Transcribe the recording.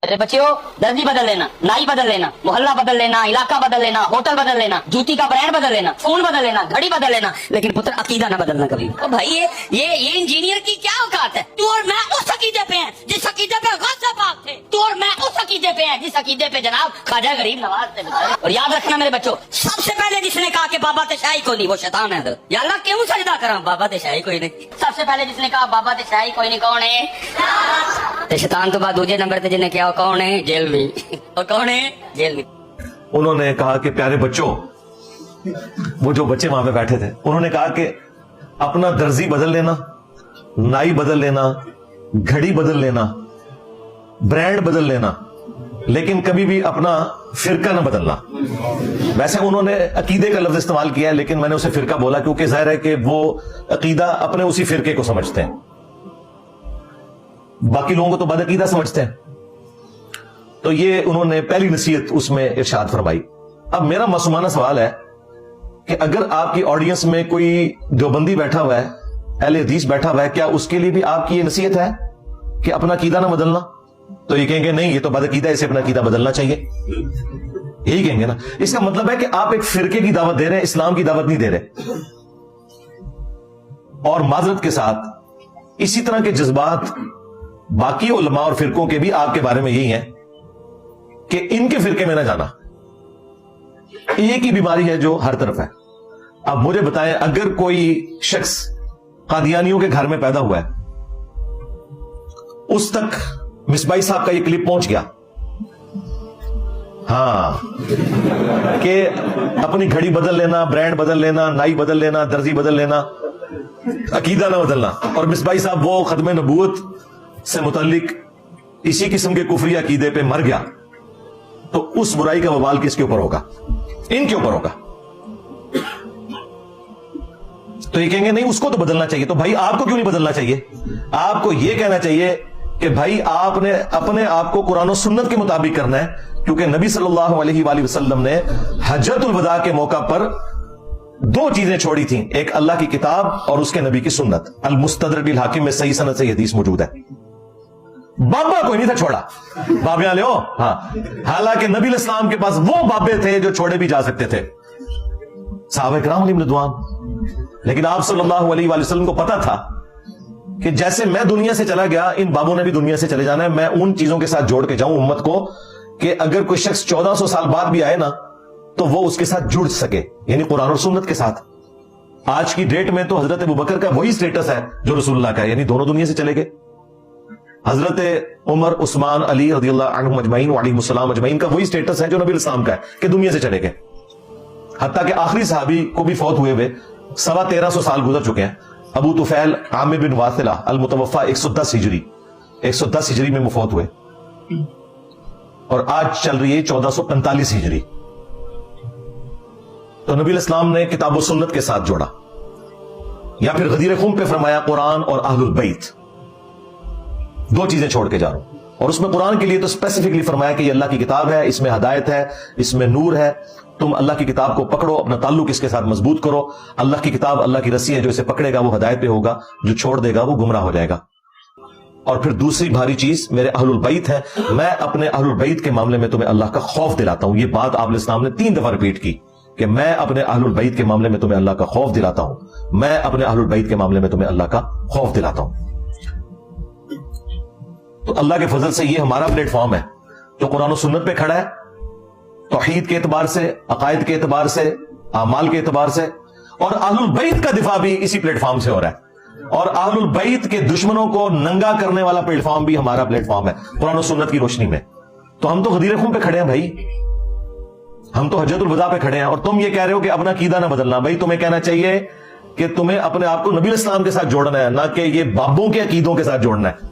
میرے بچیوں درجی بدل لینا, نائی بدل لینا, محلہ بدل لینا, علاقہ بدل لینا, ہوٹل بدل لینا, جوتی کا برانڈ بدل لینا, فون بدل لینا, گھڑی بدل لینا, لیکن پتر عقیدہ نہ بدلنا کبھی. بھائی یہ انجینئر کی کیا اوقات ہے؟ تو اور میں اس عقیدے پہ ہیں جس عقیدے پہ غوث پاک تھے, تو اور میں اس عقیدے پہ ہیں جس عقیدے پہ جناب خواجہ غریب نواز تھے. اور یاد رکھنا میرے بچوں, سب سے پہلے جس نے کہا کہ بابا تشائی کو نہیں, وہ شیطان ہے. یا اللہ کیوں سجدہ کراں, بابا تشائی کوئی نہیں. سب سے پہلے جس نے کہا بابا تشائی کوئی نہیں, کون ہے؟ شیطان تو بعد دوسرے نمبر پہ جن نے کیا, کون ہے؟ جیل میں. اور کون ہے؟ جیل میں. انہوں نے کہا کہ پیارے بچوں, وہ جو بچے وہاں پہ بیٹھے تھے, انہوں نے کہا کہ اپنا درزی بدل لینا, نائی بدل لینا, گھڑی بدل لینا, برانڈ بدل لینا, لیکن کبھی بھی اپنا فرقہ نہ بدلنا. ویسے انہوں نے عقیدے کا لفظ استعمال کیا ہے, لیکن میں نے اسے فرقہ بولا کیونکہ ظاہر ہے کہ وہ عقیدہ اپنے اسی فرقے کو سمجھتے ہیں, باقی لوگوں کو تو بد عقیدہ سمجھتے ہیں. تو یہ انہوں نے پہلی نصیحت اس میں ارشاد فرمائی. اب میرا معصومانہ سوال ہے کہ اگر آپ کی آڈینس میں کوئی دیوبندی بیٹھا ہوا ہے, اہل حدیث بیٹھا ہوا ہے, کیا اس کے لیے بھی آپ کی یہ نصیحت ہے کہ اپنا عقیدہ نہ بدلنا؟ تو یہ کہیں گے نہیں, یہ تو بد عقیدہ ہے, اسے اپنا عقیدہ بدلنا چاہیے. یہی کہیں گے نا. اس کا مطلب ہے کہ آپ ایک فرقے کی دعوت دے رہے ہیں, اسلام کی دعوت نہیں دے رہے. اور معذرت کے ساتھ اسی طرح کے جذبات باقی علماء اور فرقوں کے بھی آپ کے بارے میں یہی ہیں کہ ان کے فرقے میں نہ جانا. ایک ہی بیماری ہے جو ہر طرف ہے. اب مجھے بتائیں, اگر کوئی شخص قادیانیوں کے گھر میں پیدا ہوا ہے, اس تک مصباحی صاحب کا یہ کلپ پہنچ گیا, ہاں, کہ اپنی گھڑی بدل لینا, برانڈ بدل لینا, نائی بدل لینا, درزی بدل لینا, عقیدہ نہ بدلنا, اور مصباحی صاحب وہ ختم نبوت سے متعلق اسی قسم کے کفری عقیدے پہ مر گیا, تو اس برائی کا وبال کس کے اوپر ہوگا؟ ان کے اوپر ہوگا. تو یہ کہیں گے نہیں, اس کو تو بدلنا چاہیے. تو بھائی آپ کو کیوں نہیں بدلنا چاہیے؟ آپ کو یہ کہنا چاہیے کہ بھائی آپ نے اپنے آپ کو قرآن و سنت کے مطابق کرنا ہے, کیونکہ نبی صلی اللہ علیہ وآلہ وسلم نے حجۃ الوداع کے موقع پر دو چیزیں چھوڑی تھیں, ایک اللہ کی کتاب اور اس کے نبی کی سنت. المستدرک للحاکم میں صحیح سند سے یہ حدیث موجود ہے. بابا کوئی نہیں تھا چھوڑا, بابیاں لے ہو, ہاں, حالانکہ نبی الاسلام کے پاس وہ بابے تھے جو چھوڑے بھی جا سکتے تھے, صحابہ کرام علیہم رضوان. لیکن آپ صلی اللہ علیہ وآلہ وسلم کو پتا تھا کہ جیسے میں دنیا سے چلا گیا, ان بابوں نے بھی دنیا سے چلے جانا ہے. میں ان چیزوں کے ساتھ جوڑ کے جاؤں امت کو کہ اگر کوئی شخص 1400 سال بعد بھی آئے نا, تو وہ اس کے ساتھ جڑ سکے, یعنی قرآن اور سنت کے ساتھ. آج کی ڈیٹ میں تو حضرت ابوبکر کا وہی سٹیٹس ہے جو رسول اللہ کا ہے, یعنی دونوں دنیا سے چلے گئے. حضرت عمر, عثمان, علی رضی اللہ عنہم اجمعین وعلیہم السلام اجمعین کا وہی سٹیٹس ہے جو نبی الاسلام کا ہے کہ دنیا سے چلے گئے. حتیٰ کہ آخری صحابی کو بھی فوت ہوئے 1350 سال گزر چکے ہیں. ابو طفیل عامر بن واثلہ المتوفى 110 ہجری میں فوت ہوئے, اور آج چل رہی ہے 1445 ہجری. تو نبی الاسلام نے کتاب و سنت کے ساتھ جوڑا, یا پھر غدیر خم پہ فرمایا قرآن اور اہل البیت, دو چیزیں چھوڑ کے جا رہا ہوں. اور اس میں قرآن کے لیے تو اسپیسیفکلی فرمایا کہ یہ اللہ کی کتاب ہے, اس میں ہدایت ہے, اس میں نور ہے, تم اللہ کی کتاب کو پکڑو, اپنا تعلق اس کے ساتھ مضبوط کرو. اللہ کی کتاب اللہ کی رسی ہے, جو اسے پکڑے گا وہ ہدایت پہ ہوگا, جو چھوڑ دے گا وہ گمراہ ہو جائے گا. اور پھر دوسری بھاری چیز میرے اہل البیت ہے, میں اپنے اہل البیت کے معاملے میں تمہیں اللہ کا خوف دلاتا ہوں. یہ بات آپ علیہ السلام نے 3 دفعہ ریپیٹ کی کہ میں اپنے اہل البیت کے معاملے میں تمہیں اللہ کا خوف دلاتا ہوں, میں اپنے اہل البیت کے معاملے میں تمہیں اللہ کا خوف دلاتا ہوں. تو اللہ کے فضل سے یہ ہمارا پلیٹ فارم ہے جو قرآن و سنت پہ کھڑا ہے, توحید کے اعتبار سے, عقائد کے اعتبار سے, اعمال کے اعتبار سے, اور اہل البیت کا دفاع بھی اسی پلیٹ فارم سے ہو رہا ہے. اور اہل البیت کے دشمنوں کو ننگا کرنے والا پلیٹ فارم بھی ہمارا پلیٹ فارم ہے قرآن و سنت کی روشنی میں. تو ہم تو غدیر خم پہ کھڑے ہیں بھائی, ہم تو حجۃ الوداع پہ کھڑے ہیں, اور تم یہ کہہ رہے ہو کہ اپنا عقیدہ نہ بدلنا. بھائی تمہیں کہنا چاہیے کہ تمہیں اپنے آپ کو نبی الاسلام کے ساتھ جوڑنا ہے, نہ کہ یہ بابوں کے عقیدوں کے ساتھ جوڑنا ہے.